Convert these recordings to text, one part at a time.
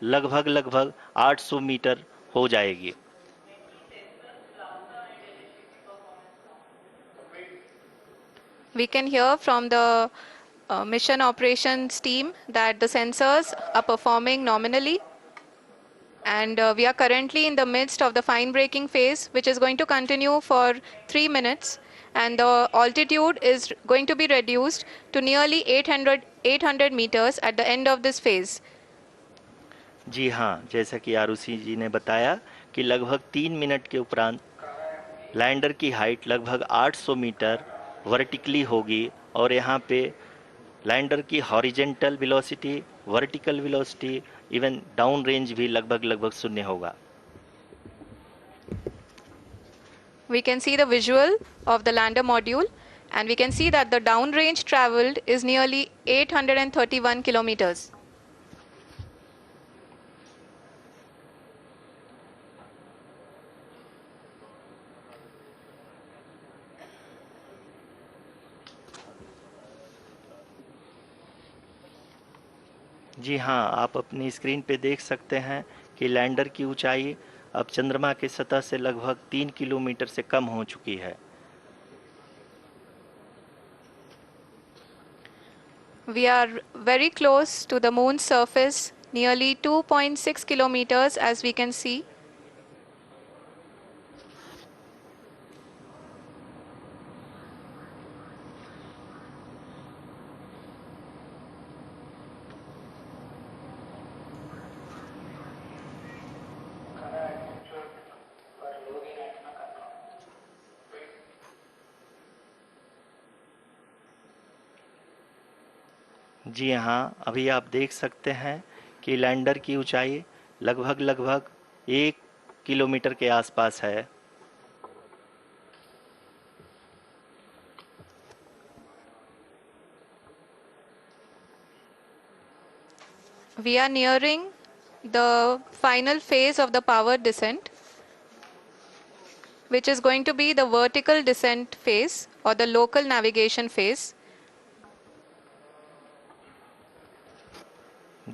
लगभग लगभग 800 मीटर हो जाएगी। We can hear from the mission operations team that the sensors are performing nominally, and we are currently in the midst of the fine braking phase, which is going to continue for 3 minutes, and the altitude is going to be reduced to nearly 800 meters at the end of this phase. जी हाँ, जैसा कि आरुषि जी ने बताया कि लगभग 3 minute के उपरांत lander की हाइट लगभग 800 मीटर वर्टिकली होगी और यहाँ पे लैंडर की horizontal velocity, vertical velocity, even down range भी लगभग लगभग शून्य होगा। We can see the visual of the lander module, and we can see that the downrange traveled is nearly 831 kilometers. जी हाँ, आप अपनी स्क्रीन पे देख सकते हैं कि लैंडर की ऊंचाई अब चंद्रमा की सतह से लगभग 3 किलोमीटर से कम हो चुकी है। We are very close to the moon's surface, nearly 2.6 kilometers, as we can see. जी हाँ, अभी आप देख सकते हैं कि लैंडर की ऊंचाई लगभग लगभग 1 किलोमीटर के आसपास है। We are nearing the final phase of the power descent, which is going to be the vertical descent phase or the local navigation phase.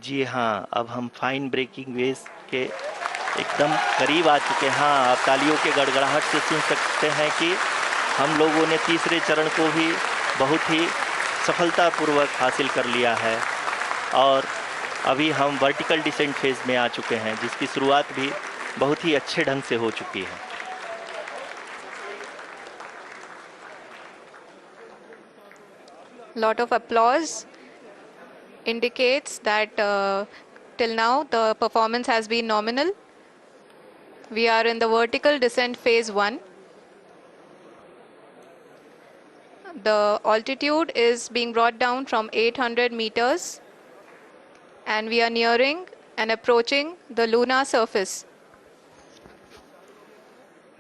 जी हाँ, अब हम फाइन ब्रेकिंग वेव के एकदम करीब आ चुके हैं। हाँ, आप तालियों के गड़गड़ाहट से सुन सकते हैं कि हम लोगों ने तीसरे चरण को भी बहुत ही सफलतापूर्वक हासिल कर लिया है और अभी हम वर्टिकल डिसेंट फेज में आ चुके हैं, जिसकी शुरुआत भी बहुत ही अच्छे ढंग से हो चुकी है। Lot of applause indicates that till now the performance has been nominal. We are in the vertical descent phase 1. The altitude is being brought down from 800 meters, and we are nearing and approaching the lunar surface.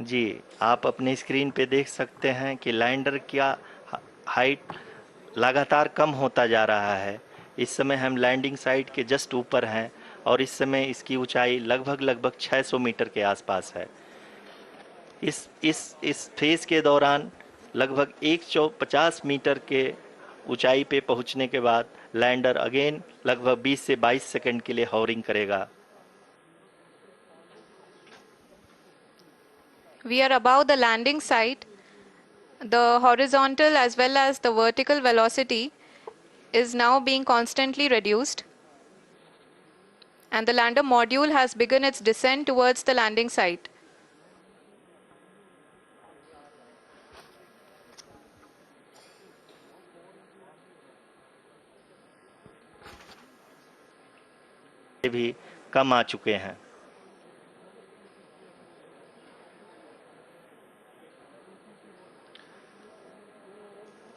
जी, आप अपने screen पे देख सकते हैं कि lander का height लगातार कम होता जा रहा है। इस समय हम लैंडिंग साइट के जस्ट ऊपर हैं और इस समय इसकी ऊंचाई लगभग लगभग 600 मीटर के आसपास है। इस फेज के दौरान लगभग 150 मीटर के ऊंचाई पे पहुंचने के बाद लैंडर अगेन लगभग 20 से 22 सेकंड के लिए हॉवरिंग करेगा। We are above the landing site. The horizontal as well as the vertical velocity is now being constantly reduced, and the lander module has begun its descent towards the landing site. भी कम आ चुके हैं।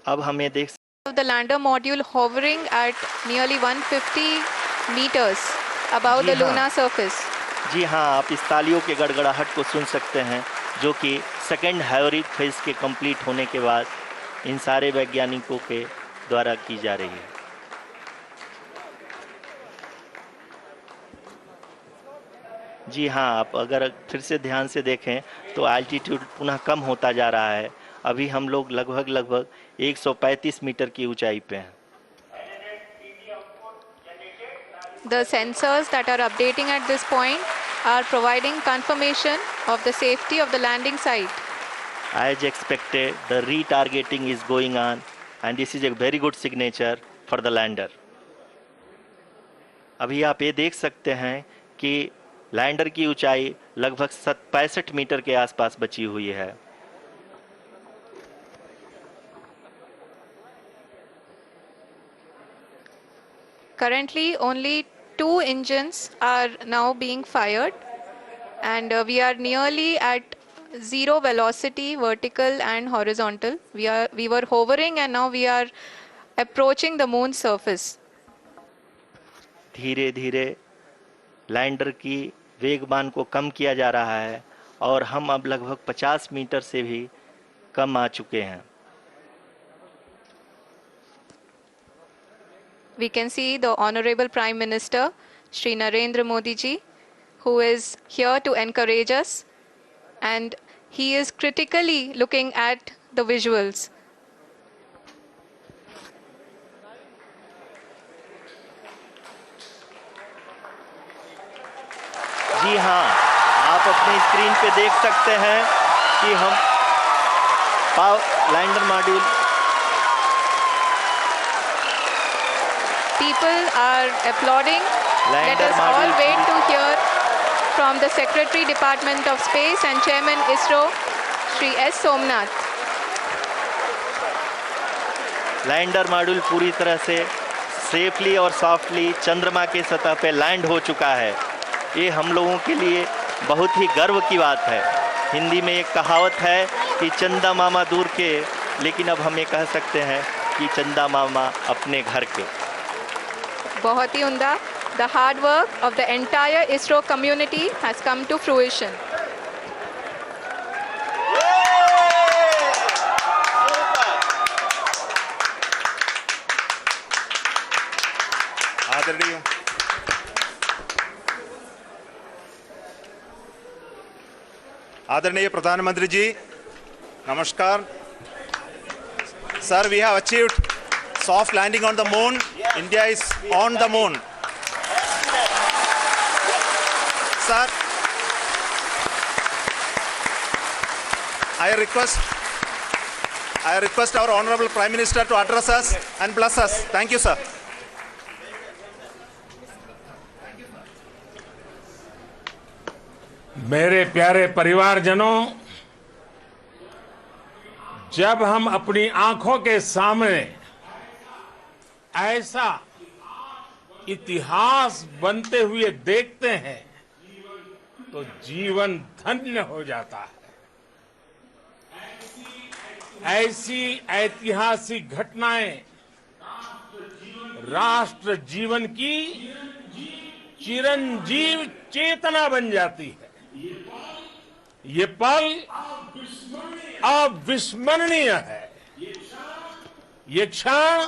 अब हमें देख The lander module hovering at nearly 150 meters above the lunar surface. जी हाँ, आप इस तालियों के गड़गड़ाहट को सुन सकते हैं, जो कि सेकंड हाइवरिक फेज के कंप्लीट होने के बाद इन सारे वैज्ञानिकों के द्वारा की जा रही है। जी हाँ, आप अगर फिर से ध्यान से देखें तो एल्टीट्यूड पुनः कम होता जा रहा है। अभी हम लोग लगभग लगभग 135 मीटर की ऊंचाई पे हैं। the sensors that are updating at this point are providing confirmation of the safety of the landing site. As expected, the retargeting is going on, and this is a very good signature for the lander. अभी आप ये देख सकते हैं कि lander की ऊंचाई लगभग 65 मीटर के आसपास बची हुई है. Currently, only 2 engines are now being fired, and we are nearly at zero velocity, vertical and horizontal. We were hovering, and now we are approaching the moon's surface. धीरे धीरे लैंडर की वेगमान को कम किया जा रहा है और हम अब लगभग 50 मीटर से भी कम आ चुके हैं. We can see the Honorable Prime Minister, Shri Narendra Modi ji, who is here to encourage us, and he is critically looking at the visuals. जी हाँ, आप अपनी स्क्रीन पे देख सकते हैं कि हम lander module. People are applauding. Let us all wait to hear from the Secretary Department of Space and Chairman ISRO, Shri S. Somnath. Lander module पूरी तरह से सेफली और सॉफ्टली चंद्रमा के सतह पे लैंड हो चुका है. ये हम लोगों के लिए बहुत ही गर्व की बात है. हिंदी में एक कहावत है कि चंदा मामा दूर के, लेकिन अब हम ये कह सकते हैं कि चंदा मामा अपने घर के. बहुत ही उम्दा. The hard work of the entire ISRO community has come to fruition. आदरणीय प्रधानमंत्री जी, नमस्कार. Sir, we have achieved soft landing on the moon. India is on the moon. Sir, I request our Honorable Prime Minister to address us and bless us. Thank you, sir. मेरे प्यारे परिवारजनों, जब हम अपनी आंखों के सामने ऐसा इतिहास बनते हुए देखते हैं तो जीवन धन्य हो जाता है. ऐसी ऐतिहासिक घटनाएं राष्ट्र जीवन की चिरंजीव चेतना बन जाती है. ये पल अविस्मरणीय है. ये क्षण